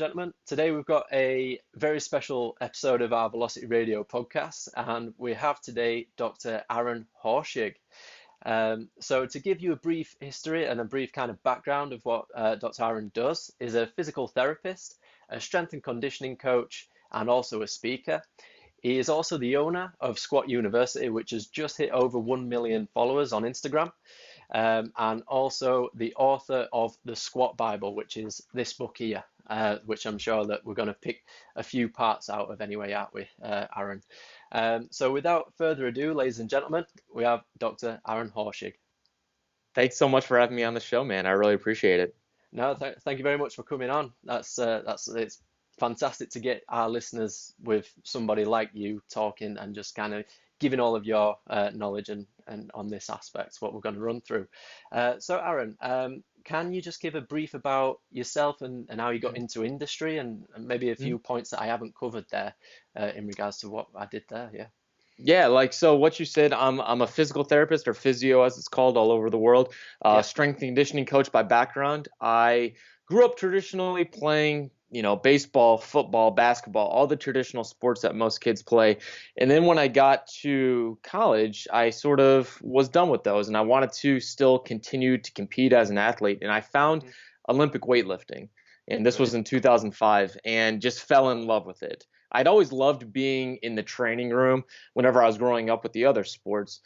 gentlemen. Today we've got a very special episode of our Velocity Radio podcast, and we have today Dr. Aaron Horschig. So to give you a brief history and a brief kind of background of what Dr. Aaron does, is a physical therapist, a strength and conditioning coach, and also a speaker. He is also the owner of Squat University, which has just hit over 1 million followers on Instagram, and also the author of the Squat Bible, which is this book here, which I'm sure that we're going to pick a few parts out of anyway, aren't we, Aaron? So without further ado, ladies and gentlemen, we have Dr. Aaron Horschig. Thanks so much for having me on the show, man. I really appreciate it. No, thank you very much for coming on. It's fantastic to get our listeners with somebody like you talking and just kind of giving all of your knowledge and on this aspect, what we're going to run through. So Aaron, can you just give a brief about yourself and how you got into industry and maybe a few points that I haven't covered there in regards to what I did there? Yeah. Yeah, so what you said, I'm a physical therapist, or physio as it's called all over the world, Yeah. strength and conditioning coach by background. I grew up traditionally playing, baseball, football, basketball, all the traditional sports that most kids play. And then when I got to college, I sort of was done with those, and I wanted to still continue to compete as an athlete. And I found Olympic weightlifting, and this was in 2005, and just fell in love with it. I'd always loved being in the training room whenever I was growing up with the other sports,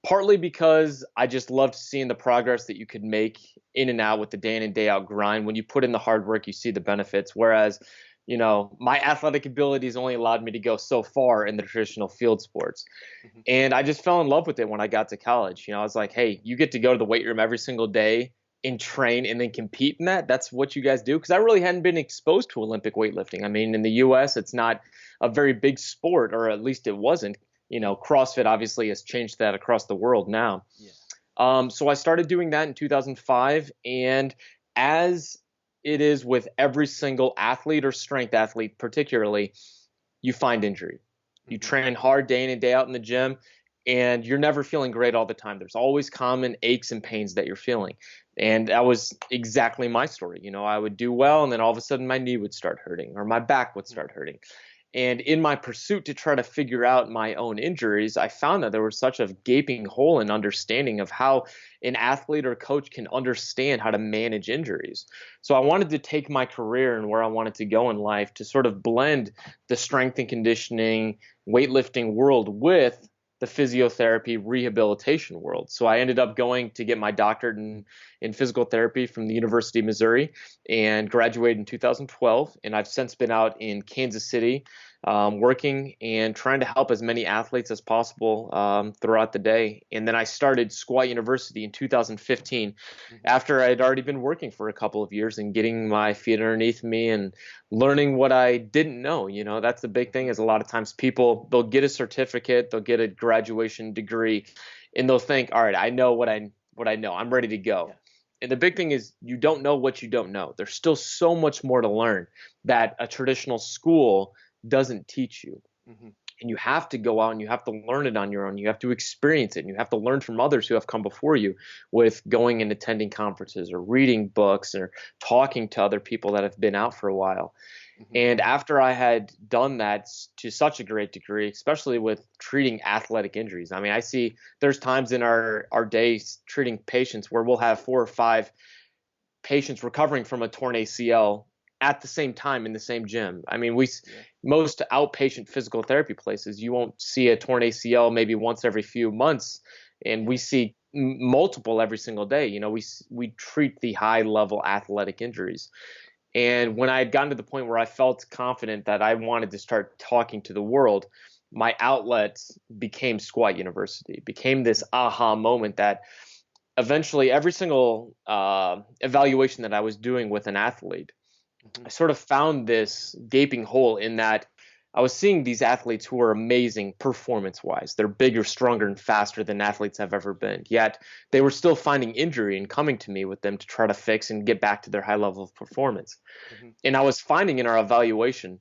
partly because I just loved seeing the progress that you could make in and out with the day in and day out grind. When you put in the hard work, you see the benefits. Whereas, my athletic abilities only allowed me to go so far in the traditional field sports. And I just fell in love with it when I got to college. I was like, hey, you get to go to the weight room every single day and train and then compete in that. That's what you guys do. Because I really hadn't been exposed to Olympic weightlifting. I mean, in the US, it's not a very big sport, or at least it wasn't. CrossFit obviously has changed that across the world now. Yeah. So I started doing that in 2005. And as it is with every single athlete, or strength athlete particularly, you find injury. You train hard day in and day out in the gym, and you're never feeling great all the time. There's always common aches and pains that you're feeling. And that was exactly my story. I would do well, and then all of a sudden my knee would start hurting, or my back would start hurting. And in my pursuit to try to figure out my own injuries, I found that there was such a gaping hole in understanding of how an athlete or coach can understand how to manage injuries. So I wanted to take my career and where I wanted to go in life to sort of blend the strength and conditioning, weightlifting world with the physiotherapy rehabilitation world. So I ended up going to get my doctorate in physical therapy from the University of Missouri, and graduated in 2012. And I've since been out in Kansas City working and trying to help as many athletes as possible throughout the day. And then I started Squat University in 2015 after I'd already been working for a couple of years and getting my feet underneath me and learning what I didn't know. That's the big thing, is a lot of times they'll get a certificate, they'll get a graduation degree, and they'll think, all right, I know what I know. I'm ready to go. Yeah. And the big thing is, you don't know what you don't know. There's still so much more to learn that a traditional school doesn't teach you. And you have to go out and you have to learn it on your own. You have to experience it, and you have to learn from others who have come before you, with going and attending conferences or reading books or talking to other people that have been out for a while. And after I had done that to such a great degree, especially with treating athletic injuries, I mean, I see there's times in our days treating patients where we'll have 4 or 5 patients recovering from a torn ACL at the same time in the same gym. I mean, most outpatient physical therapy places, you won't see a torn ACL maybe once every few months, and we see multiple every single day. We treat the high level athletic injuries. And when I had gotten to the point where I felt confident that I wanted to start talking to the world, my outlet became Squat University, became this aha moment that eventually every single evaluation that I was doing with an athlete, I sort of found this gaping hole in that I was seeing these athletes who are amazing performance-wise. They're bigger, stronger, and faster than athletes have ever been. Yet they were still finding injury and coming to me with them to try to fix and get back to their high level of performance. And I was finding in our evaluation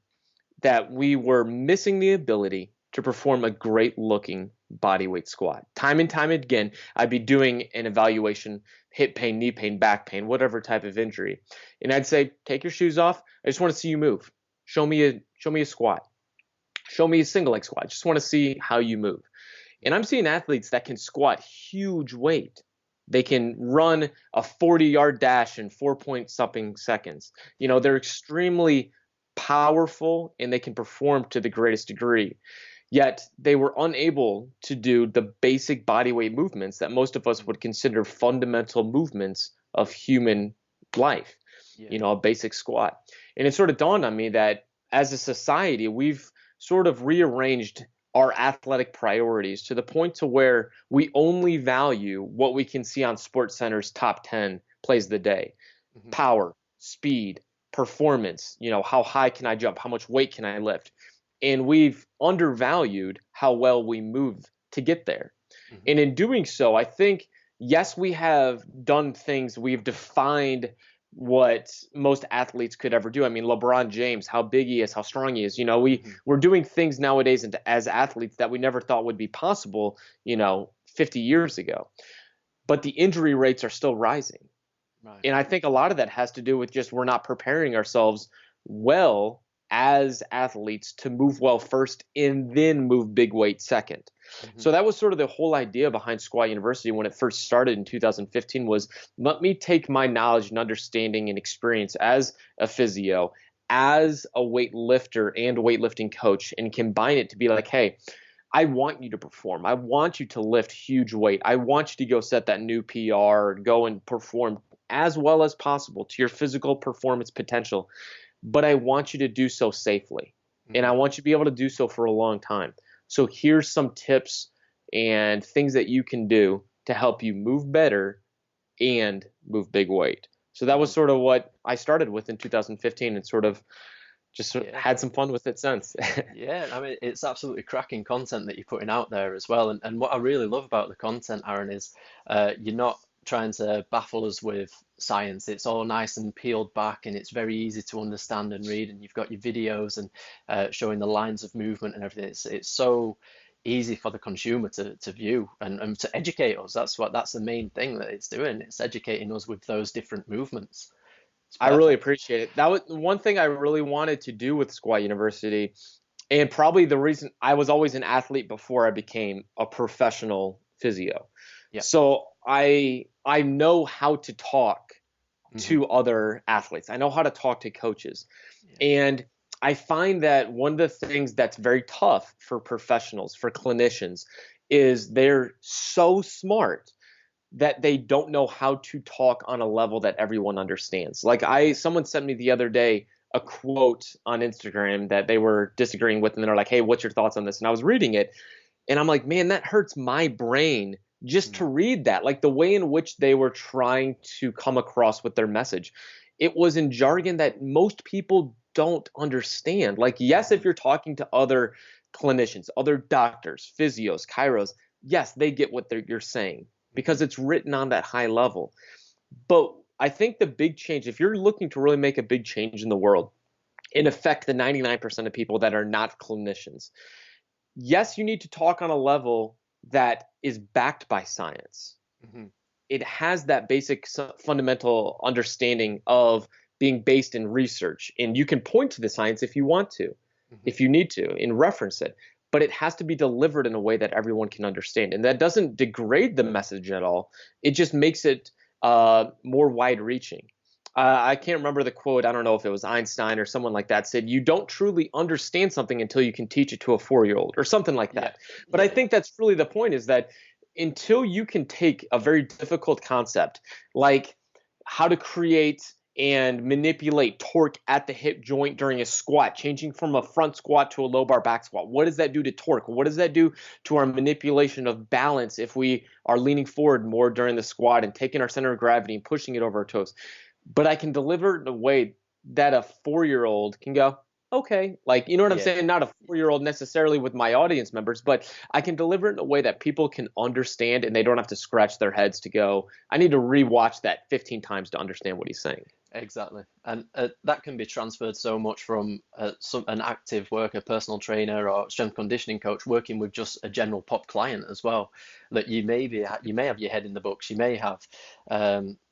that we were missing the ability to perform a great-looking body weight squat. Time and time again, I'd be doing an evaluation, hip pain, knee pain, back pain, whatever type of injury. And I'd say, take your shoes off. I just want to see you move. Show me a squat. Show me a single leg squat. I just want to see how you move. And I'm seeing athletes that can squat huge weight. They can run a 40-yard dash in 4 point something seconds. They're extremely powerful and they can perform to the greatest degree. Yet they were unable to do the basic body weight movements that most of us would consider fundamental movements of human life, a basic squat. And it sort of dawned on me that as a society, we've sort of rearranged our athletic priorities to the point to where we only value what we can see on SportsCenter's top 10 plays of the day. Mm-hmm. Power, speed, performance, how high can I jump? How much weight can I lift? And we've undervalued how well we move to get there. Mm-hmm. And in doing so, I think, yes, we have done things, we've defined what most athletes could ever do. I mean, LeBron James, how big he is, how strong he is. We're doing things nowadays as athletes that we never thought would be possible, 50 years ago. But the injury rates are still rising. Right. And I think a lot of that has to do with just we're not preparing ourselves well as athletes to move well first and then move big weight second. Mm-hmm. So that was sort of the whole idea behind Squat University when it first started in 2015 was let me take my knowledge and understanding and experience as a physio, as a weightlifter and weightlifting coach and combine it to be like, hey, I want you to perform. I want you to lift huge weight. I want you to go set that new PR, go and perform as well as possible to your physical performance potential. But I want you to do so safely. And I want you to be able to do so for a long time. So here's some tips and things that you can do to help you move better and move big weight. So that was sort of what I started with in 2015 and sort of just had some fun with it since. Yeah, I mean, it's absolutely cracking content that you're putting out there as well. And what I really love about the content, Aaron, is you're not trying to baffle us with science. It's all nice and peeled back and it's very easy to understand and read, and you've got your videos and showing the lines of movement and everything. It's so easy for the consumer to view and to educate us. That's the main thing that it's doing. It's educating us with those different movements. I really appreciate it. That was one thing I really wanted to do with Squat University, and probably the reason I was always an athlete before I became a professional physio. Yeah. So I know how to talk to other athletes. I know how to talk to coaches. Yeah. And I find that one of the things that's very tough for professionals, for clinicians, is they're so smart that they don't know how to talk on a level that everyone understands. Like someone sent me the other day a quote on Instagram that they were disagreeing with, and they're like, hey, what's your thoughts on this? And I was reading it, and I'm like, man, that hurts my brain just to read that. Like the way in which they were trying to come across with their message. It was in jargon that most people don't understand. Like, yes, if you're talking to other clinicians, other doctors, physios, chiros, yes, they get what you're saying because it's written on that high level. But I think the big change, if you're looking to really make a big change in the world and affect the 99% of people that are not clinicians, yes, you need to talk on a level that is backed by science. Mm-hmm. It has that basic fundamental understanding of being based in research. And you can point to the science if you want to, if you need to, and reference it. But it has to be delivered in a way that everyone can understand. And that doesn't degrade the message at all. It just makes it more wide-reaching. I can't remember the quote. I don't know if it was Einstein or someone like that said, you don't truly understand something until you can teach it to a 4-year-old or something like that. Yeah. But I think that's really the point, is that until you can take a very difficult concept like how to create and manipulate torque at the hip joint during a squat, changing from a front squat to a low bar back squat. What does that do to torque? What does that do to our manipulation of balance if we are leaning forward more during the squat and taking our center of gravity and pushing it over our toes? But I can deliver it in a way that a 4-year-old can go, okay, like, you know what I'm saying? Not a 4-year-old necessarily with my audience members, but I can deliver it in a way that people can understand and they don't have to scratch their heads to go, I need to rewatch that 15 times to understand what he's saying. Exactly, and that can be transferred so much from an active worker, personal trainer, or strength conditioning coach working with just a general pop client as well. That you may have your head in the books, you may have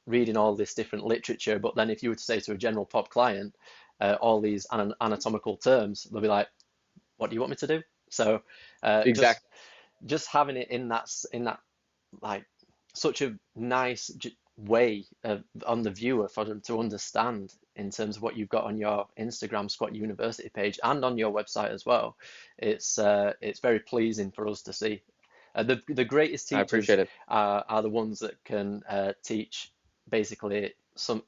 reading all this different literature, but then if you were to say to a general pop client all these anatomical terms, they'll be like, "What do you want me to do?" So uh, just Exactly. just having it in that like such a nice way on the viewer for them to understand in terms of what you've got on your Instagram Squat University page and on your website as well. It's very pleasing for us to see. The greatest I teachers appreciate it. are the ones that can teach basically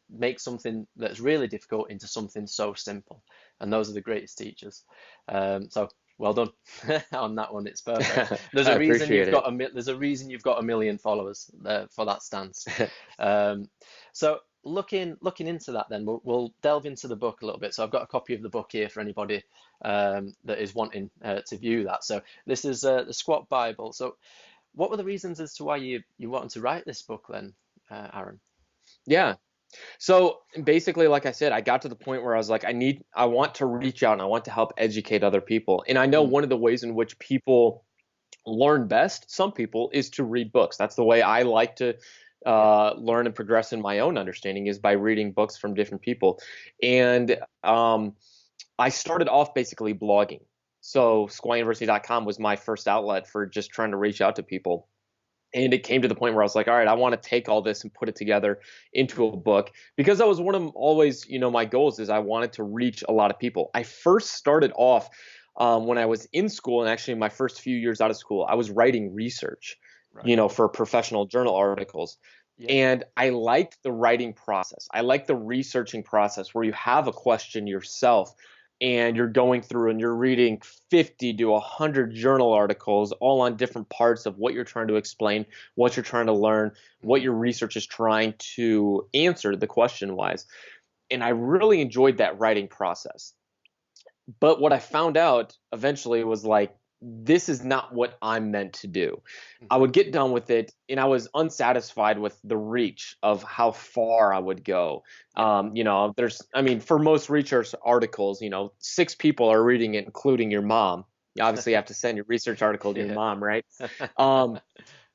make something that's really difficult into something so simple, and those are the greatest teachers. So well done on that one. It's perfect. There's I a reason appreciate you've got it. there's a reason you've got 1 million followers for that stance. Um, so looking into that, then we'll delve into the book a little bit. So I've got a copy of the book here for anybody that is wanting to view that. So this is the Squat Bible. So what were the reasons as to why you wanted to write this book then, Aaron? Yeah. So basically, like I said, I got to the point where I was like, I want to reach out and I want to help educate other people. And I know Mm, one of the ways in which people learn best, some people, is to read books. That's the way I like to yeah. learn and progress in my own understanding, is by reading books from different people. And I started off basically blogging. So squatuniversity.com was my first outlet for just trying to reach out to people. And it came to the point where I was like, all right, I want to take all this and put it together into a book, because that was one of always, my goals, is I wanted to reach a lot of people. I first started off when I was in school, and actually my first few years out of school, I was writing research, Right. for professional journal articles. Yeah. And I liked the writing process. I liked the researching process where you have a question yourself and you're going through and you're reading 50 to 100 journal articles all on different parts of what you're trying to explain, what you're trying to learn, what Hmm. your research is trying to answer the question wise. And I really enjoyed that writing process. But what I found out eventually was like, this is not what I'm meant to do. I Hmm. would get done with it and I was unsatisfied with the reach of how far I would go. Yeah. I mean, for most research articles, 6 people are reading it, including your mom. You obviously have to send your research article to your Yeah. mom, right? Um,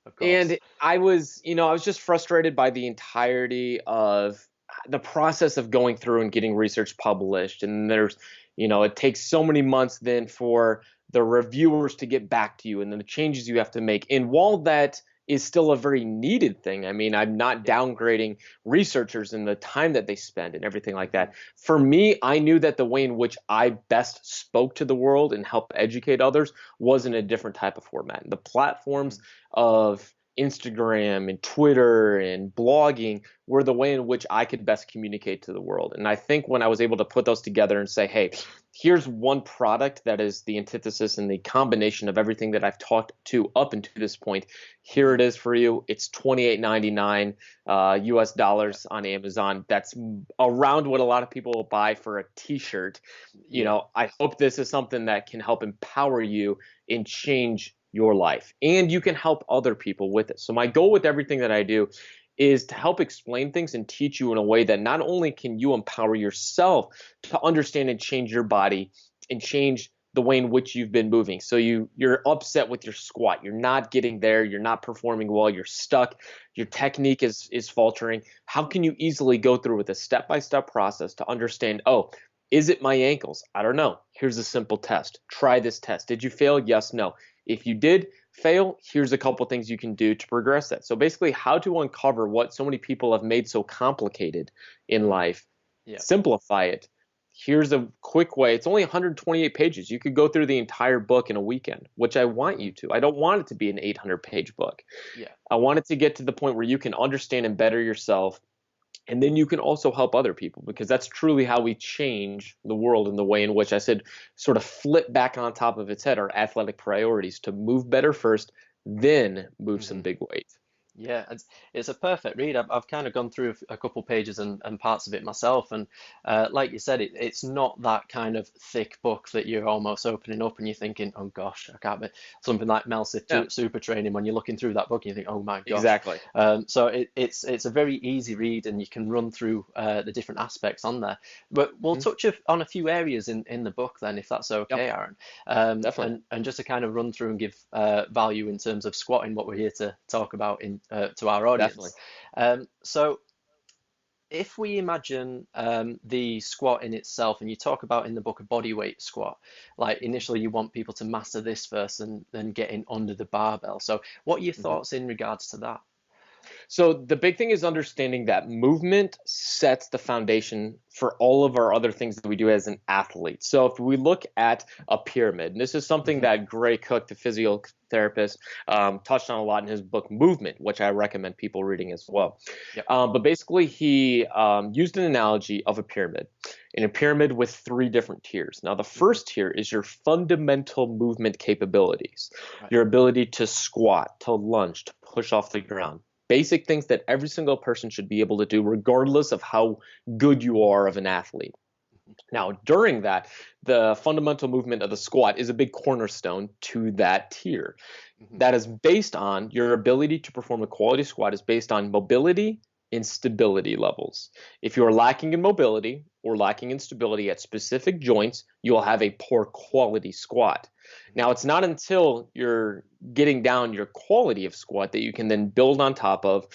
Of course. and I was just frustrated by the entirety of the process of going through and getting research published. And it takes so many months then for the reviewers to get back to you and then the changes you have to make. And while that is still a very needed thing, I mean, I'm not Yeah. downgrading researchers and the time that they spend and everything like Hmm. that. For me, I knew that the way in which I best spoke to the world and help educate others was in a different type of format. The platforms Hmm. of Instagram and Twitter and blogging were the way in which I could best communicate to the world. And I think when I was able to put those together and say, hey, here's one product that is the antithesis and the combination of everything that I've talked to up until this point, here Hmm. it is for you. It's $28.99 US Yeah. dollars on Amazon. That's around what a lot of people will buy for a t-shirt. Yeah. I hope this is something that can help empower you and change your life, and you can help other people with it. So my goal with everything that I do is to help explain things and teach you in a way that not only can you empower yourself to understand and change your body and change the way in which you've been moving. So you're upset with your squat, you're not getting there, you're not performing well, you're stuck, your technique is faltering. How can you easily go through with a step-by-step process to understand, oh, is it my ankles? I don't know. Here's a simple test. Try this test. Did you fail? Yes, no. If you did fail, here's a couple things you can do to progress that. So basically, how to uncover what so many people have made so complicated in Mm. life, Yeah. simplify it. Here's a quick way. It's only 128 pages. You could go through the entire book in a weekend, which I want Hmm. you to. I don't want it to be an 800-page book. Yeah. I want it to get to the point where you can understand and better yourself, and then you can also help other people, because that's truly how we change the world in the way in which I said sort of flip back on top of its head our athletic priorities to move better first, then move some Hmm. big weight. Yeah, it's a perfect read. I've kind of gone through a couple pages and parts of it myself, and like you said, it's not that kind of thick book that you're almost opening up and you're thinking, oh gosh, I can't be something like Yeah, Super Training. When you're looking through that book, you think, oh my gosh. exactly. So it's a very easy read, and you can run through the different aspects on there. But we'll Mhm. touch on a few areas in the book then, if that's Yep, okay, Aaron. definitely. And just to kind of run through and give value in terms of squatting, what we're here to talk about in to our Definitely. audience. So if we imagine the squat in itself, and you talk about in the book a body weight squat, like initially you want people to master this first and then get in under the barbell. So what are your Mhm. thoughts in regards to that? So the big thing is understanding that movement sets the foundation for all of our other things that we do as an athlete. So if we look at a pyramid, and this is something Hmm. that Gray Cook, the physiotherapist, touched on a lot in his book Movement, which I recommend people reading as well. Yep. But basically, he used an analogy of a pyramid, in a pyramid with three different tiers. Now, the Hmm. first tier is your fundamental movement capabilities, Right. your ability to squat, to lunge, to push off the ground. Basic things that every single person should be able to do, regardless of how good you are of an athlete. Now, during that, the fundamental movement of the squat is a big cornerstone to that tier. Hmm. That is based on your ability to perform a quality squat is based on mobility and stability levels. If you are lacking in mobility or lacking in stability at specific joints, you will have a poor quality squat. Now, it's not until you're getting down your quality of squat that you can then build on top of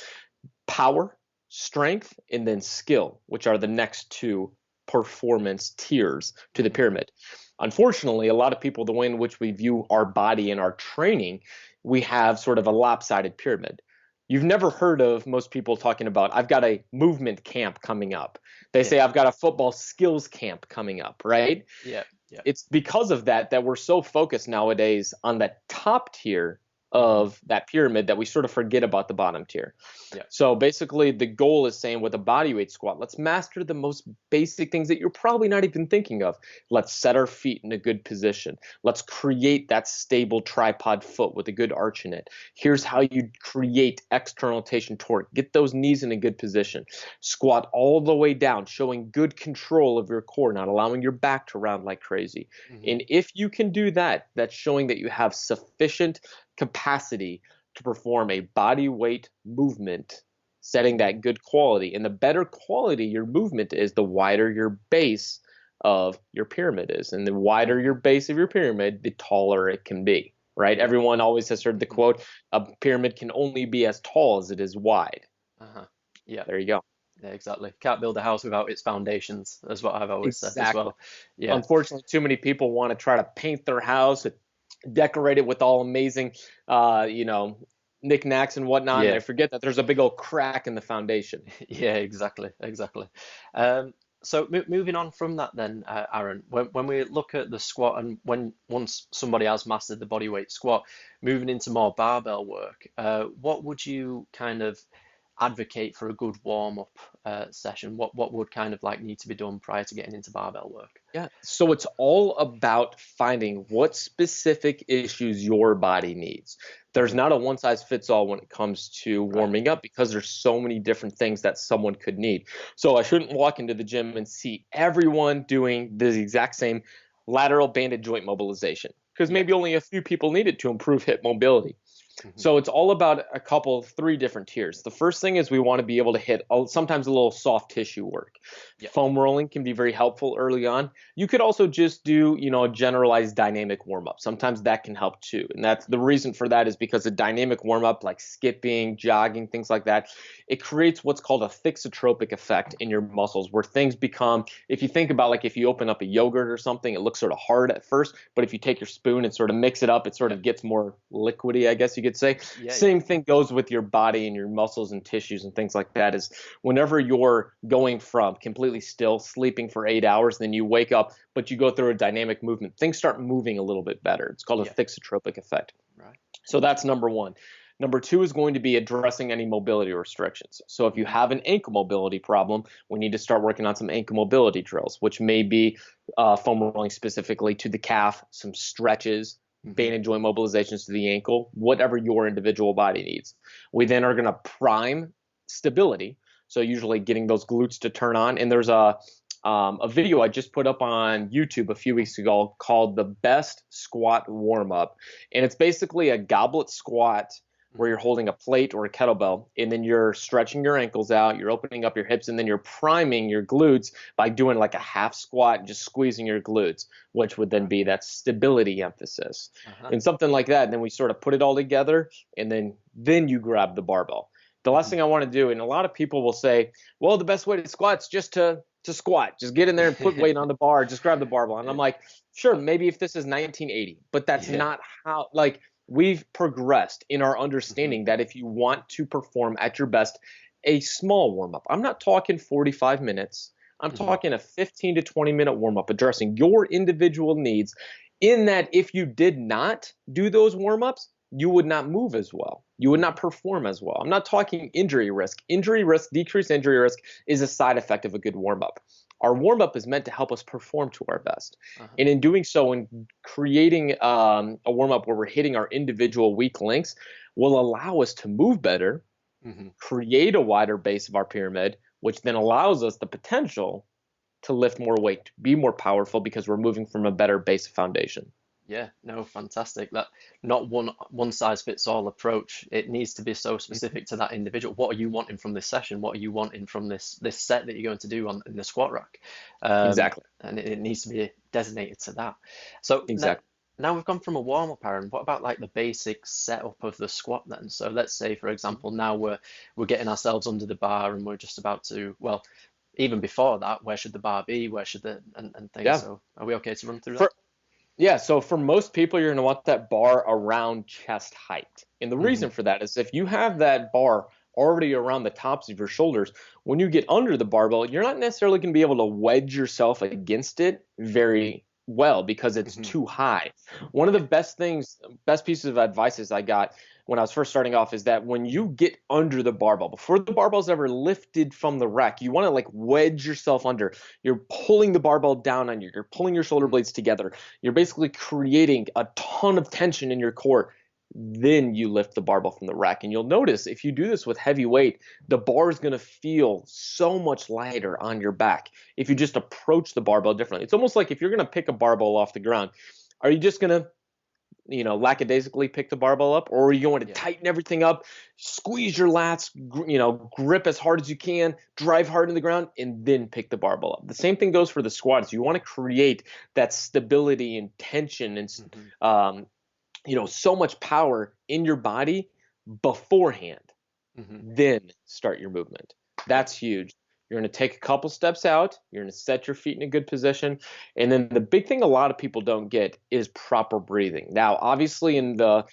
power, strength, and then skill, which are the next two performance tiers to the Hmm. pyramid. Unfortunately, a lot of people, the way in which we view our body and our training, we have sort of a lopsided pyramid. You've never heard of most people talking about, I've got a movement camp coming up. They Yeah. say, I've got a football skills camp coming up, right? Yeah. Yeah. It's because of that we're so focused nowadays on the top tier Hmm. of that pyramid that we sort of forget about the bottom tier. Yeah. So basically, the goal is saying with a body weight squat, let's master the most basic things that you're probably not even thinking of. Let's set our feet in a good position. Let's create that stable tripod foot with a good arch in it. Here's how Hmm. you create external rotation torque. Get those knees in a good position. Squat all the way down, showing good control of your core, not allowing your back to round like crazy. Hmm. And if you can do that, that's showing that you have sufficient capacity to perform a body weight movement, setting Hmm. that good quality. And the better quality your movement is, the wider your base of your pyramid is. And the wider Hmm. your base of your pyramid, the taller it can be, right? Yeah. Everyone always has heard the Hmm. quote, a pyramid can only be as tall as it is wide. Uh-huh. Yeah. There you go. Yeah, exactly. Can't build a house without its foundations, is what I've always said as Exactly. well. Yeah. Unfortunately, too many people want to try to paint their house, decorate it with all amazing, uh, you know, knickknacks and whatnot, and Yeah. they forget that there's a big old crack in the foundation. Yeah, exactly, exactly. So moving on from that then, Aaron, when we look at the squat and when once somebody has mastered the body weight squat, moving into more barbell work, what would you kind of advocate for a good warm-up session? What would kind of like need to be done prior to getting into barbell work? Yeah. So it's all about finding what specific issues your body needs. There's Hmm. not a one size fits all when it comes to Right. warming up because there's so many different things that someone could need. So I shouldn't walk into the gym and see everyone doing the exact same lateral banded joint mobilization because Yeah. maybe only a few people need it to improve hip mobility. Hmm. So it's all about a couple, three different tiers. The first thing is we want to be able to hit sometimes a little soft tissue work. Yeah. Foam rolling can be very helpful early on. You could also just do, a generalized dynamic warm up. Sometimes that can help too. And that's the Hmm. reason for that is because a dynamic warm up like skipping, jogging, things like that, it creates what's called a thixotropic effect in your muscles where things become, if you think about like if you open up a yogurt or something, it looks sort of hard at first, but if you take your spoon and sort of mix it up, it sort Yeah. of gets more liquidy, I guess you could say. Yeah. Yeah. Same thing goes with your body and your muscles and tissues and things like that is whenever you're going from completely still sleeping for 8 hours, then you wake up, but you go through a dynamic movement, things start moving a little bit better. It's called a Yeah. thixotropic effect. Right. So that's number one. Number two is going to be addressing any mobility restrictions. So if you Hmm. have an ankle mobility problem, we need to start working on some ankle mobility drills, which may be foam rolling specifically to the calf, some stretches, Hmm. band and joint mobilizations to the ankle, whatever your individual body needs. We then are going to prime stability. So usually getting those glutes to turn on. And there's a video I just put up on YouTube a few weeks ago called the best squat warm up. And it's basically a goblet squat where you're holding a plate or a kettlebell, and then you're stretching your ankles out, you're opening up your hips, and then you're priming your glutes by doing like a half squat and just squeezing your glutes, which would then be that stability emphasis. Uh-huh. And something like that. And then we sort of put it all together, and then you grab the barbell. The last thing I want to do, and a lot of people will say, well, the best way to squat is just to squat. Just get in there and put weight on the bar. Just grab the barbell. And I'm like, sure, maybe if this is 1980, but that's Yeah. not how, like, we've progressed in our understanding Hmm. that if you want to perform at your best, a small warm up, I'm not talking 45 minutes. I'm Hmm. talking a 15 to 20-minute warm up addressing your individual needs, in that if you did not do those warm ups, you would not move as well. You would not perform as well. I'm not talking injury risk. Injury risk, decreased injury risk is a side effect of a good warm up. Our warm up is meant to help us perform to our best. Uh-huh. And in doing so, in creating a warm up where we're hitting our individual weak links, will allow us to move better, Hmm. create a wider base of our pyramid, which then allows us the potential to lift more weight, be more powerful because we're moving from a better base foundation. Yeah, no, fantastic. That not one size fits all approach. It needs to be so specific to that individual. What are you wanting from this session? What are you wanting from this set that you're going to do on in the squat rack? Exactly. And it needs to be designated to that. So Exactly. now we've gone from a warm up, Aaron. What about like the basic setup of the squat then? So let's say, for example, now we're getting ourselves under the bar and we're just about to, well, even before that, where should the bar be? Where should the and things? Yeah. So are we okay to run through that? For Yeah, so for most people, you're going to want that bar around chest height. And the Hmm. reason for that is if you have that bar already around the tops of your shoulders, when you get under the barbell, you're not necessarily going to be able to wedge yourself against it very well because it's Hmm. too high. One of the best pieces of advice I got when I was first starting off is that when you get under the barbell, before the barbell's ever lifted from the rack, you want to like wedge yourself under. You're pulling the barbell down on you. You're pulling your shoulder blades together. You're basically creating a ton of tension in your core. Then you lift the barbell from the rack. And you'll notice if you do this with heavy weight, the bar is going to feel so much lighter on your back if you just approach the barbell differently. It's almost like if you're going to pick a barbell off the ground, are you just going to lackadaisically pick the barbell up, or are you going to Yeah. tighten everything up, squeeze your lats, grip as hard as you can, drive hard in the ground, and then pick the barbell up? The same thing goes for the squats. You want to create that stability and tension and Hmm. so much power in your body beforehand. Hmm. Then start your movement. Yeah. That's huge. You're going to take a couple steps out. You're going to set your feet in a good position. And then the big thing a lot of people don't get is proper breathing. Now, obviously, in the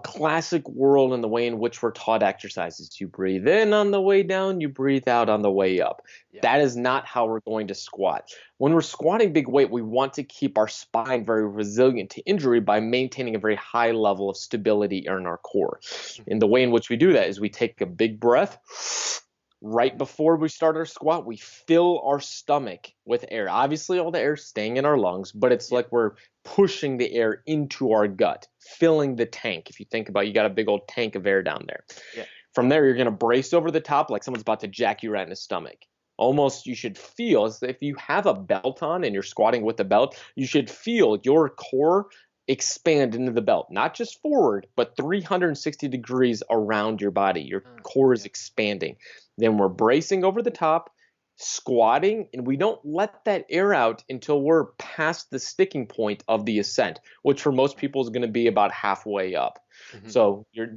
classic world and the way in which we're taught exercises, you breathe in on the way down, you breathe out on the way up. Yeah. That is not how we're going to squat. When we're squatting big weight, we want to keep our spine very resilient to injury by maintaining a very high level of stability in our core. And the way in which we do that is we take a big breath. Right before we start our squat, we fill our stomach with air. Obviously, all the air is staying in our lungs, but it's Yeah. like we're pushing the air into our gut, filling the tank. If you think about it, you got a big old tank of air down there. Yeah. From there, you're going to brace over the top like someone's about to jack you right in the stomach. Almost you should feel as if you have a belt on and you're squatting with the belt, you should feel your core expand into the belt, not just forward, but 360 degrees around your body. Your core is Yeah. expanding. Then we're bracing over the top, squatting, and we don't let that air out until we're past the sticking point of the ascent, which for most people is going to be about halfway up. Hmm. So you're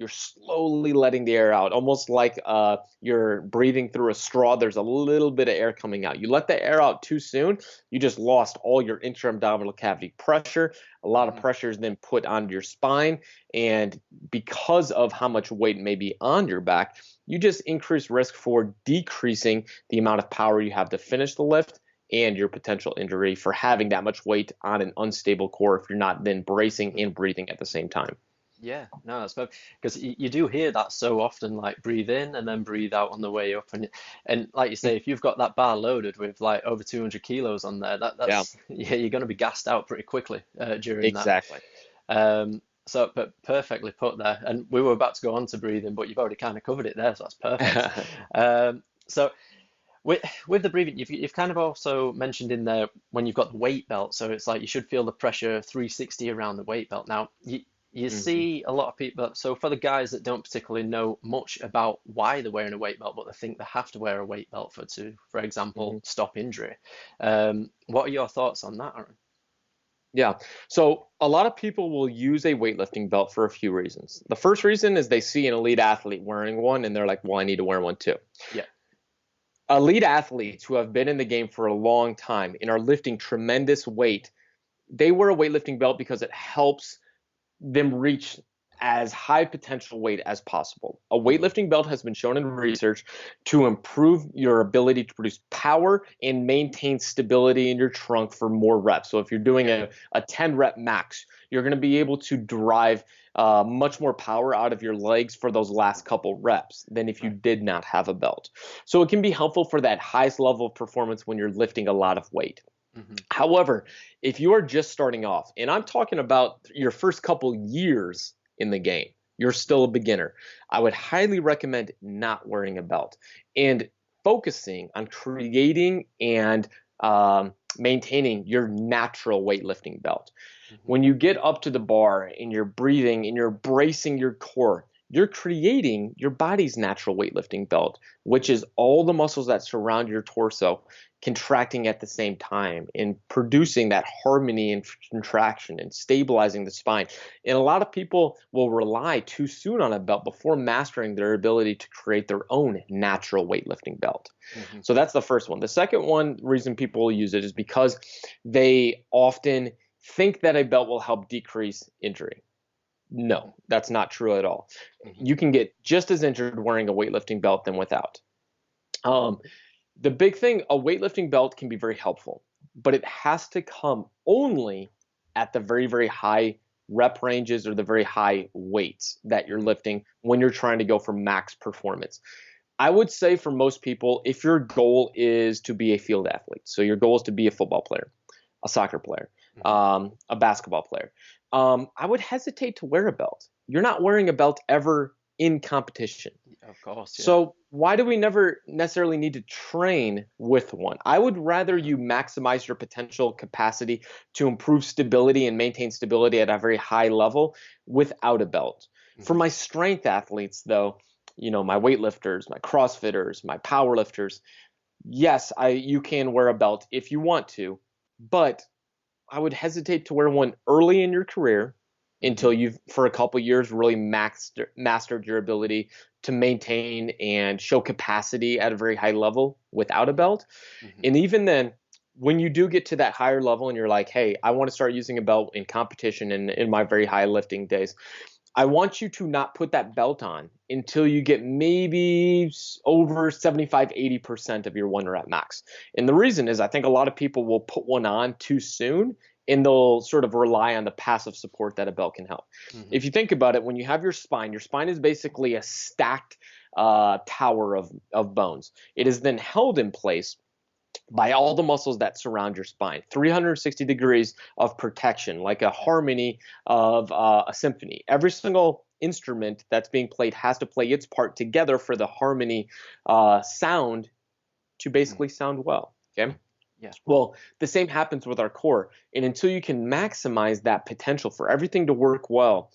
slowly letting the air out, almost like you're breathing through a straw. There's a little bit of air coming out. You let the air out too soon, you just lost all your intra-abdominal cavity pressure. A lot of pressure is then put onto your spine, and because of how much weight may be on your back, you just increase risk for decreasing the amount of power you have to finish the lift and your potential injury for having that much weight on an unstable core if you're not then bracing and breathing at the same time. Yeah, no, that's perfect. Because you do hear that so often, like breathe in and then breathe out on the way up, and like you say, if you've got that bar loaded with like over 200 kilos on there, Yeah, that's yeah, you're going to be gassed out pretty quickly during that. exactly. But perfectly put there. And we were about to go on to breathing, but you've already kind of covered it there, so that's perfect. So with the breathing, you've kind of also mentioned in there when you've got the weight belt, so it's like you should feel the pressure 360 around the weight belt. Now, you hmm see a lot of people, so for the guys that don't particularly know much about why they're wearing a weight belt, but they think they have to wear a weight belt for example, hmm stop injury. What are your thoughts on that, Aaron? Yeah. So a lot of people will use a weightlifting belt for a few reasons. The first reason is they see an elite athlete wearing one and they're like, well, I need to wear one too. Yeah. Elite athletes who have been in the game for a long time and are lifting tremendous weight, they wear a weightlifting belt because it helps them reach as high potential weight as possible. A Hmm. weightlifting belt has been shown in research to improve your ability to produce power and maintain stability in your trunk for more reps. So if you're doing Yeah. a 10 rep max, you're going to be able to derive much more power out of your legs for those last couple reps than if you Right. did not have a belt. So it can be helpful for that highest level of performance when you're lifting a lot of weight. Hmm. However, if you are just starting off, and I'm talking about your first couple years in the game, you're still a beginner, I would highly recommend not wearing a belt and focusing on creating and maintaining your natural weightlifting belt. Hmm. When you get up to the bar and you're breathing and you're bracing your core, you're creating your body's natural weightlifting belt, which is all the muscles that surround your torso contracting at the same time and producing that harmony and contraction and stabilizing the spine. And a lot of people will rely too soon on a belt before mastering their ability to create their own natural weightlifting belt. Hmm. So that's the first one. The second one reason people will use it is because they often think that a belt will help decrease injury. No, that's not true at all. Hmm. You can get just as injured wearing a weightlifting belt than without. Um, the big thing, a weightlifting belt can be very helpful, but it has to come only at the very, very high rep ranges or the very high weights that you're Hmm. lifting when you're trying to go for max performance. I would say for most people, if your goal is to be a field athlete, so your goal is to be a football player, a soccer player, Hmm. a basketball player, I would hesitate to wear a belt. You're not wearing a belt ever in competition. Of course, yeah. So why do we never necessarily need to train with one? I would rather you maximize your potential capacity to improve stability and maintain stability at a very high level without a belt. For Hmm. my strength athletes, though, my weightlifters, my CrossFitters, my powerlifters, yes, you can wear a belt if you want to, but I would hesitate to wear one early in your career Hmm. until you've, for a couple years, really mastered your ability to maintain and show capacity at a very high level without a belt. Hmm. And even then, when you do get to that higher level and you're like, hey, I want to start using a belt in competition and in my very high lifting days, I want you to not put that belt on until you get maybe over 75, 80% of your one rep max. And the reason is I think a lot of people will put one on too soon and they'll sort of rely on the passive support that a belt can help. Hmm. If you think about it, when you have your spine is basically a stacked tower of bones. It is then held in place by all the muscles that surround your spine. 360 degrees of protection, like a harmony of a symphony. Every single instrument that's being played has to play its part together for the harmony sound to Hmm. basically sound well. Okay. Yeah. Well, the same happens with our core. And until you can maximize that potential for everything to work well,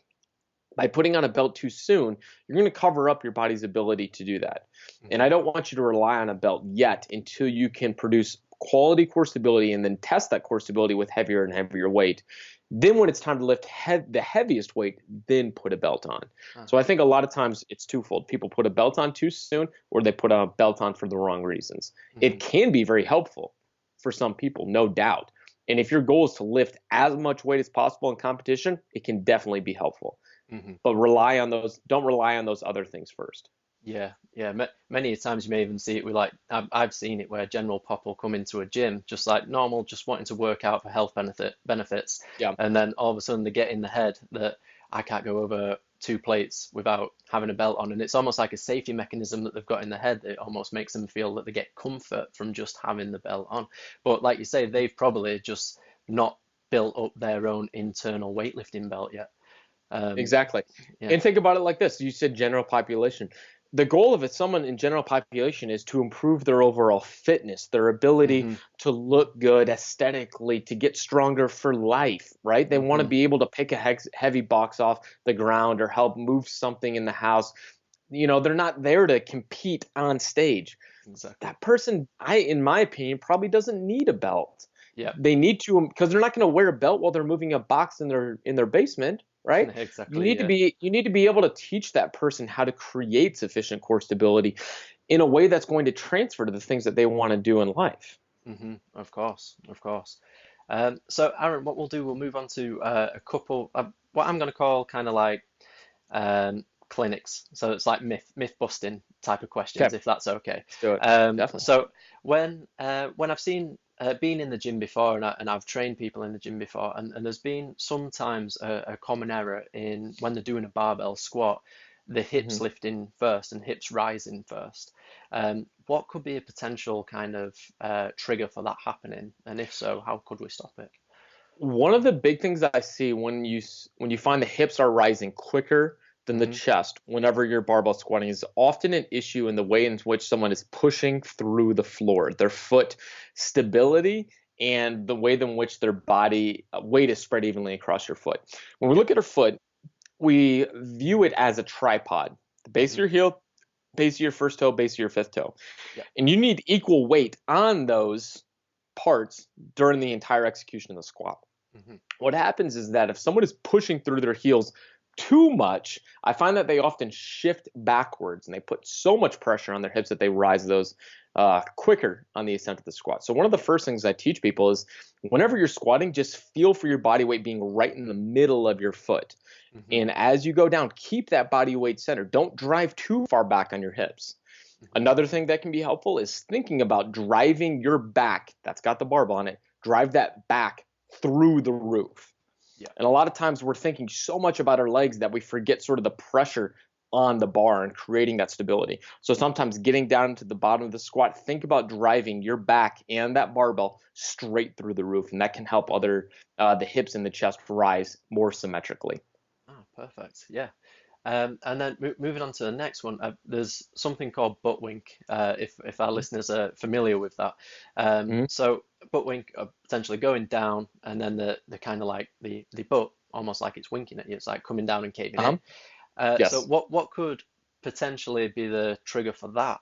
by putting on a belt too soon, you're going to cover up your body's ability to do that. And Hmm. I don't want you to rely on a belt yet until you can produce quality core stability and then test that core stability with heavier and heavier weight. Then, when it's time to lift the heaviest weight, then put a belt on. So I Uh-huh. think a lot of times it's twofold. People put a belt on too soon, or they put a belt on for the wrong reasons. Hmm. It can be very helpful for some people, no doubt. And if your goal is to lift as much weight as possible in competition, it can definitely be helpful, Hmm. but don't rely on those other things first. Yeah, yeah. Many times you may even see it with like I've seen it where general pop will come into a gym just like normal, just wanting to work out for health benefits, Yeah. and then all of a sudden they get in the head that I can't go over 2 plates without having a belt on. And it's almost like a safety mechanism that they've got in their head that almost makes them feel that they get comfort from just having the belt on. But like you say, they've probably just not built up their own internal weightlifting belt yet. Um, Exactly. yeah. And think about it like this. You said general population. The goal of it, someone in general population, is to improve their overall fitness, their ability Hmm. to look good aesthetically, to get stronger for life, right? They want to Hmm. be able to pick a heavy box off the ground or help move something in the house. They're not there to compete on stage. Exactly. That person, in my opinion, probably doesn't need a belt. Yeah. They need to, because they're not going to wear a belt while they're moving a box in their basement, right? You Exactly. need to Yeah. be you need to be able to teach that person how to create sufficient core stability in a way that's going to transfer to the things that they want to do in life. Of course. Of course. So Aaron, what we'll do, we'll move on to a couple, what I'm going to call kind of like clinics. So it's like myth busting type of Okay, questions, if that's okay. let's do it. Definitely. So when I've seen been in the gym before, and I've trained people in the gym before, and there's been sometimes a common error in when they're doing a barbell squat, the Mhm. hips lifting first and hips rising first. What could be a potential kind of trigger for that happening? And if so, how could we stop it? One of the big things that I see when you find the hips are rising quicker than the Hmm. chest whenever you're barbell squatting is often an issue in the way in which someone is pushing through the floor, their foot stability and the way in which their body weight is spread evenly across your foot. When we Yeah. look at our foot, we view it as a tripod. The base of Hmm. your heel, base of your first toe, base of your fifth toe. Yeah. And you need equal weight on those parts during the entire execution of the squat. Hmm. What happens is that if someone is pushing through their heels too much, I find that they often shift backwards and they put so much pressure on their hips that they rise those quicker on the ascent of the squat. So, one of the Yeah. first things I teach people is whenever you're squatting, just feel for your body weight being right in the middle of your foot. Hmm. And as you go down, keep that body weight center. Don't drive too far back on your hips. Hmm. Another thing that can be helpful is thinking about driving your back, that's got the barbell on it, drive that back through the roof. Yeah. And a lot of times we're thinking so much about our legs that we forget sort of the pressure on the bar and creating that stability. So sometimes getting down to the bottom of the squat, think about driving your back and that barbell straight through the roof, and that can help the hips and the chest rise more symmetrically. Oh, perfect. Yeah. And then moving on to the next one, there's something called butt wink, if our listeners are familiar with that. Mhm. So butt wink, potentially going down, and then the kind of like the butt, almost like it's winking at you. It's like coming down and caving in. Uh-huh. So Yes. what could potentially be the trigger for that?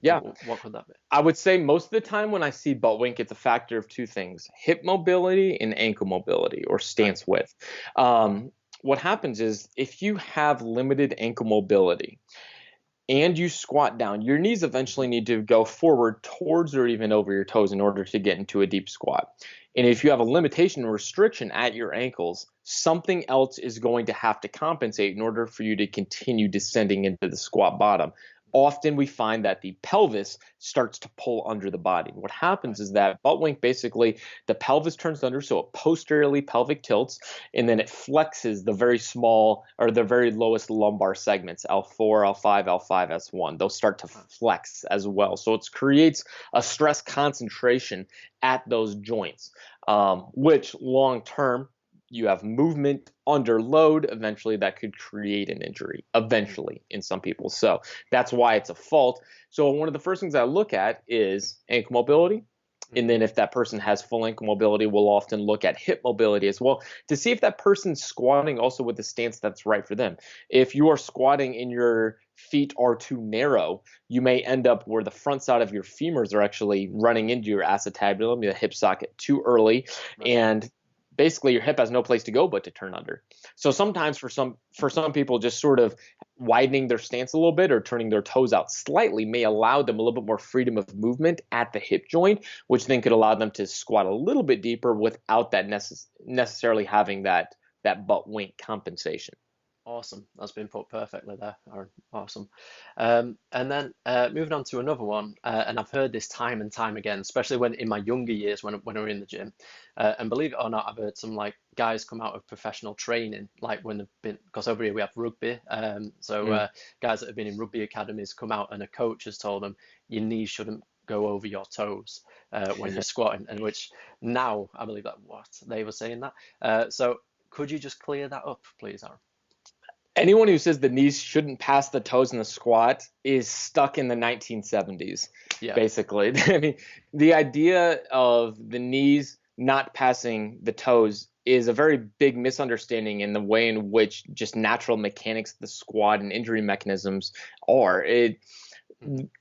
Yeah. What could that be? I would say most of the time when I see butt wink, it's a factor of two things: hip mobility and ankle mobility or Right. stance width. What happens is if you have limited ankle mobility and you squat down, your knees eventually Hmm. need to go forward towards or even over your toes in order to get into a deep squat. And Hmm. if you have a limitation or restriction at your ankles, something else is going to have to compensate in order for you to continue descending into the squat bottom. Often we find that the pelvis starts to pull under the body. What Right. happens is that butt wink, basically the pelvis turns under, so it posteriorly pelvic tilts, and then Hmm. it flexes the very small or the very lowest lumbar segments, L4, L5, L5, S1. Those start to Ah, flex as well. So it creates a stress concentration at those joints, which long term, you have movement under load. Eventually, that could create an injury, mhm, eventually, in some people. So that's why it's a fault. So, one of the first things I look at is ankle mobility. And mhm, then if that person has full ankle mobility, we'll often look at hip mobility as well to see if that person's squatting also with the stance that's right for them. If you are squatting and your feet are too narrow, you may end up where the front side of your femurs are actually running into your acetabulum, the hip socket, too early, right. and basically your hip has no place to go but to turn under. So sometimes for some people, just sort of widening their stance a little bit or turning their toes out slightly may allow them a little bit more freedom of movement at the hip joint, which then could allow them to squat a little bit deeper without that necessarily having that butt wink compensation. Awesome. That's been put perfectly there, Aaron. Awesome. And then moving on to another one, and I've heard this time and time again, especially when in my younger years when I were in the gym. And believe it or not, I've heard some like guys come out of professional training, like when they've been, because over here we have rugby. Mm. Guys that have been in rugby academies come out and a coach has told them your knees shouldn't go over your toes when you're squatting, and which now I believe that what they were saying that. So could you just clear that up, please, Aaron? Anyone who says the knees shouldn't pass the toes in the squat is stuck in the 1970s, Yeah. basically. I mean, the idea of the knees not passing the toes is a very big misunderstanding in the way in which just natural mechanics of the squat and injury mechanisms are.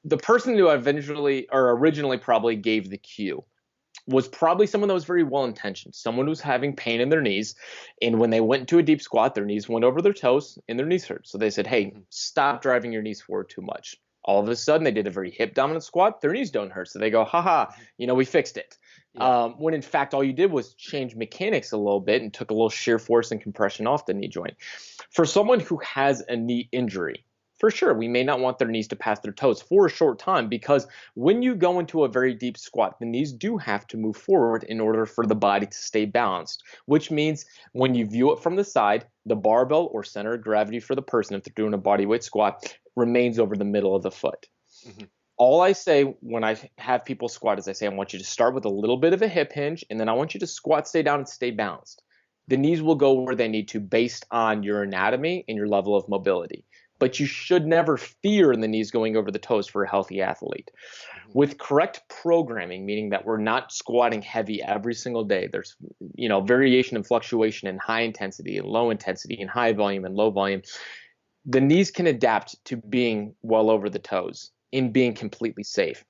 The person who eventually or originally probably gave the cue was probably someone that was very well intentioned, someone who's having pain in their knees. And when they went into a deep squat, their knees went over their toes and their knees hurt. So they said, hey, stop driving your knees forward too much. All of a sudden, they did a very hip dominant squat. Their knees don't hurt. So they go, haha, we fixed it. Yeah. When in fact, all you did was change mechanics a little bit and took a little shear force and compression off the knee joint. For someone who has a knee injury, for sure, we may not want their knees to pass their toes for a short time, because when you go into a very deep squat, the knees do have to move forward in order for the body to stay balanced, which means when you view it from the side, the barbell or center of gravity for the person, if they're doing a body weight squat, remains over the middle of the foot. Hmm. All I say when I have people squat is I say, I want you to start with a little bit of a hip hinge, and then I want you to squat, stay down, and stay balanced. The knees will go where they need to based on your anatomy and your level of mobility. But you should never fear the knees going over the toes for a healthy athlete. With correct programming, meaning that we're not squatting heavy every single day, there's variation and fluctuation in high intensity and low intensity and high volume and low volume. The knees can adapt to being well over the toes in being completely safe.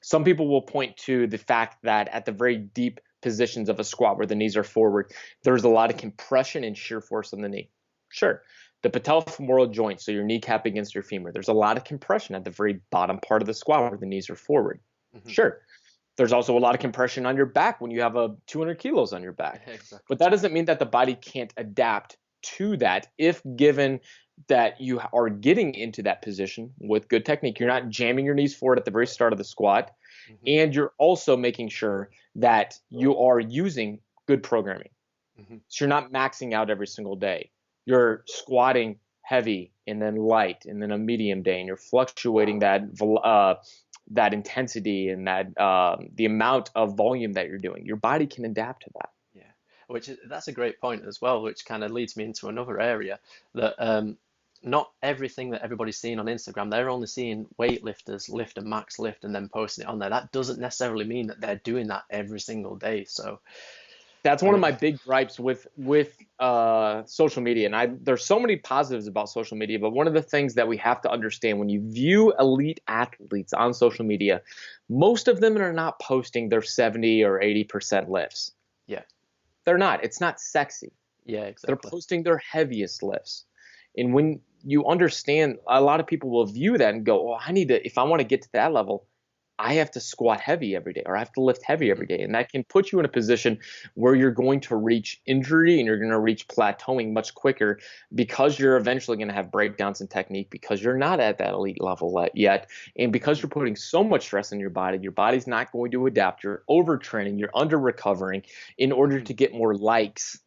Some people will point to the fact that at the very deep positions of a squat where the knees are forward, there's a lot of compression and shear force on the knee. Sure. The patellofemoral joint, so your kneecap against your femur, there's a lot of compression at the very bottom part of the squat where the knees are forward. Sure. There's also a lot of compression on your back when you have 200 kilos on your back. Exactly. But that doesn't mean that the body can't adapt to that if given that you are getting into that position with good technique. You're not jamming your knees forward at the very start of the squat, and you're also making sure that you are using good programming. So you're not maxing out every single day. You're squatting heavy and then light and then a medium day, and you're fluctuating that intensity and that the amount of volume that you're doing. Your body can adapt to that. Yeah, that's a great point as well, which kind of leads me into another area that not everything that everybody's seeing on Instagram, they're only seeing weightlifters lift a max lift and then posting it on there. That doesn't necessarily mean that they're doing that every single day. So that's one of my big gripes with social media. And there's so many positives about social media, but one of the things that we have to understand when you view elite athletes on social media, most of them are not posting their 70 or 80% lifts. Yeah. They're not. It's not sexy. Yeah, exactly. They're posting their heaviest lifts. And when you understand, a lot of people will view that and go, oh, if I want to get to that level, I have to squat heavy every day, or I have to lift heavy every day. And that can put you in a position where you're going to reach injury and you're going to reach plateauing much quicker, because you're eventually going to have breakdowns in technique because you're not at that elite level yet. And because you're putting so much stress on your body's not going to adapt. You're overtraining, you're under recovering in order to get more likes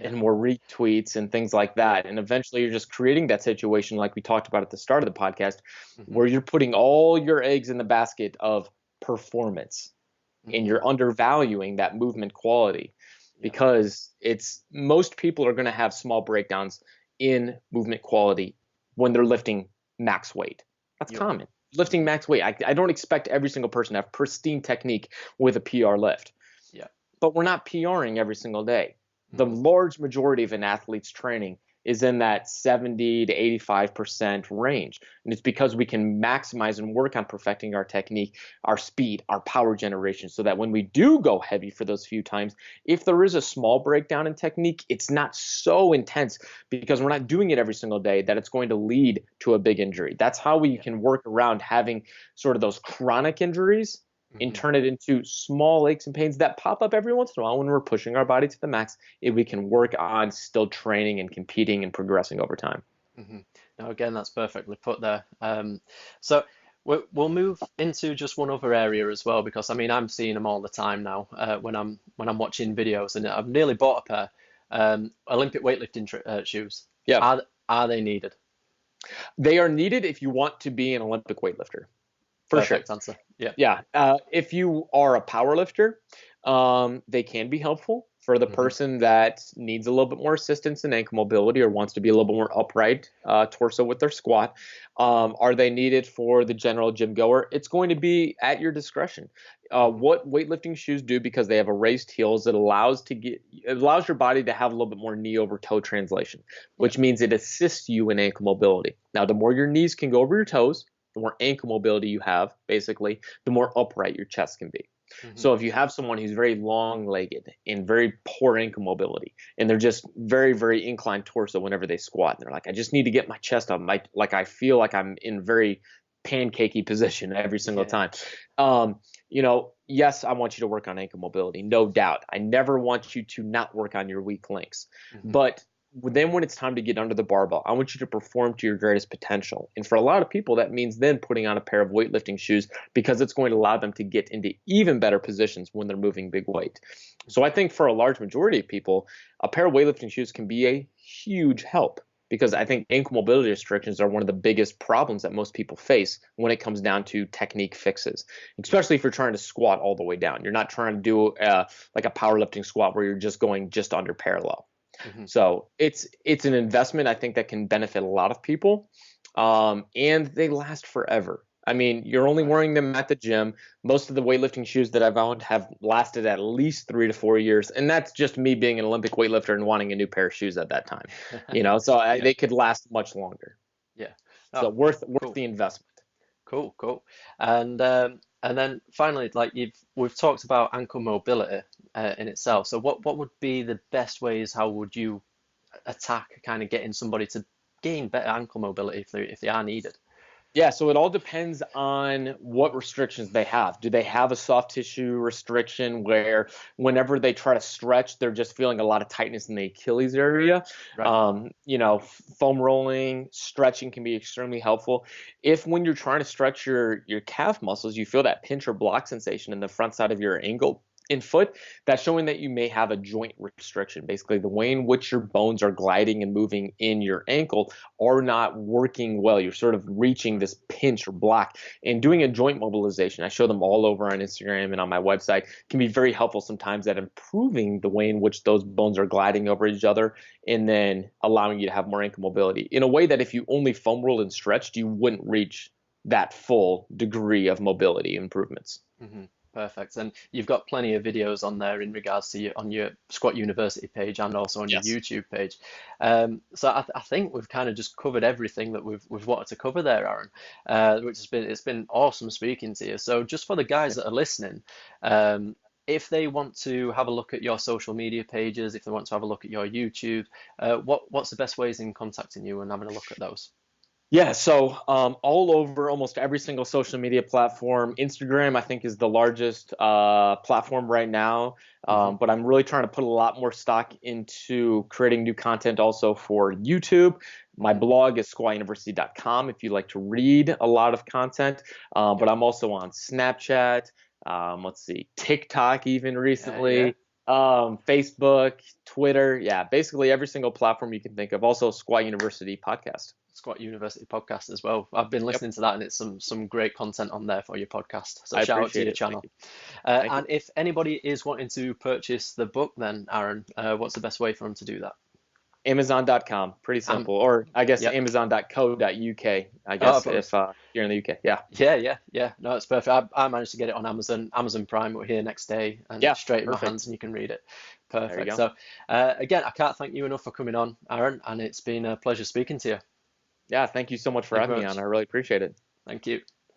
and more retweets and things like that. And eventually you're just creating that situation like we talked about at the start of the podcast, where you're putting all your eggs in the basket of performance and you're undervaluing that movement quality, because most people are going to have small breakdowns in movement quality when they're lifting max weight. That's common. Lifting max weight. I don't expect every single person to have pristine technique with a PR lift. Yeah. But we're not PRing every single day. The large majority of an athlete's training is in that 70 to 85% range. And it's because we can maximize and work on perfecting our technique, our speed, our power generation, so that when we do go heavy for those few times, if there is a small breakdown in technique, it's not so intense, because we're not doing it every single day that it's going to lead to a big injury. That's how we can work around having sort of those chronic injuries and Hmm. turn it into small aches and pains that pop up every once in a while when we're pushing our body to the max, if we can work on still training and competing and progressing over time. Hmm. Now, again, that's perfectly put there. So we'll move into just one other area as well, because I mean I'm seeing them all the time now when I'm watching videos, and I've nearly bought a pair Olympic weightlifting shoes. Yeah, Are they needed? they are needed if you want to be an Olympic weightlifter, for sure. Perfect answer. Yeah. Yeah, if you are a power lifter, they can be helpful for the Hmm. person that needs a little bit more assistance in ankle mobility or wants to be a little bit more upright torso with their squat. Are they needed for the general gym goer? It's going to be at your discretion. Hmm. What weightlifting shoes do, because they have a raised heels, it allows your body to have a little bit more knee over toe translation, Yeah. which means it assists you in ankle mobility. Now, the more your knees can go over your toes, the more ankle mobility you have, basically, the more upright your chest can be. Hmm. So if you have someone who's very long-legged and very poor ankle mobility, and they're just very, very inclined torso whenever they squat, and they're like, I just need to get my chest up, I feel like I'm in very pancakey position every single Yeah. time. Yes, I want you to work on ankle mobility, no doubt. I never want you to not work on your weak links, Hmm. but then when it's time to get under the barbell, I want you to perform to your greatest potential. And for a lot of people, that means then putting on a pair of weightlifting shoes, because it's going to allow them to get into even better positions when they're moving big weight. So I think for a large majority of people, a pair of weightlifting shoes can be a huge help, because I think ankle mobility restrictions are one of the biggest problems that most people face when it comes down to technique fixes, especially if you're trying to squat all the way down. You're not trying to do like a powerlifting squat where you're just going just under parallel. Hmm. So it's an investment I think that can benefit a lot of people, and they last forever. I mean, you're only Right. wearing them at the gym. Most of the weightlifting shoes that I've owned have lasted at least 3 to 4 years, and that's just me being an Olympic weightlifter and wanting a new pair of shoes at that time. Yeah. They could last much longer. Yeah. So Oh, worth cool. the investment. Cool, cool. And then finally, like we've talked about ankle mobility in itself. So what would be the best ways? How would you attack kind of getting somebody to gain better ankle mobility if they are needed? Yeah, so it all depends on what restrictions they have. Do they have a soft tissue restriction where whenever they try to stretch, they're just feeling a lot of tightness in the Achilles area? Right. Foam rolling, stretching can be extremely helpful. If when you're trying to stretch your calf muscles, you feel that pinch or block sensation in the front side of your ankle in foot, that's showing that you may have a joint restriction. Basically, the way in which your bones are gliding and moving in your ankle are not working well. You're sort of reaching this pinch or block, and doing a joint mobilization, I show them all over on Instagram and on my website, can be very helpful sometimes at improving the way in which those bones are gliding over each other, and then allowing you to have more ankle mobility in a way that if you only foam rolled and stretched, you wouldn't reach that full degree of mobility improvements. Hmm. Perfect. And you've got plenty of videos on there in regards to on your Squat University page and also on your Yes. YouTube page. So I think we've kind of just covered everything that we've wanted to cover there, Aaron, which it's been awesome speaking to you. So just for the guys that are listening, if they want to have a look at your social media pages, if they want to have a look at your YouTube, what's the best ways in contacting you and having a look at those? Yeah, so all over almost every single social media platform. Instagram, I think, is the largest platform right now, Hmm. but I'm really trying to put a lot more stock into creating new content also for YouTube. My Hmm. blog is squatuniversity.com if you like to read a lot of content, but Yep. I'm also on Snapchat, let's see, TikTok even Yeah, yeah. recently, Facebook, Twitter. Yeah, basically every single platform you can think of. Also, Squat University podcast. Squat University podcast as well. I've been Yep. listening to that, and it's some great content on there for your podcast. So I shout out to appreciate your it. Thank channel. you. Thank you. And if anybody is wanting to purchase the book, then Aaron, what's the best way for them to do that? Amazon.com. Pretty Um, simple. Or I guess yep. amazon.co.uk, I Oh, guess, if you're in the UK. Yeah. yeah, yeah, yeah. No, it's perfect. I managed to get it on Amazon Prime. We're here next day, and Yeah. it's straight in my Perfect. hands, and you can read it. There you Perfect. go. So, again, I can't thank you enough for coming on, Aaron, and it's been a pleasure speaking to you. Yeah. Thank you so much for Thank you having very me on. much. I really appreciate it. Thank you.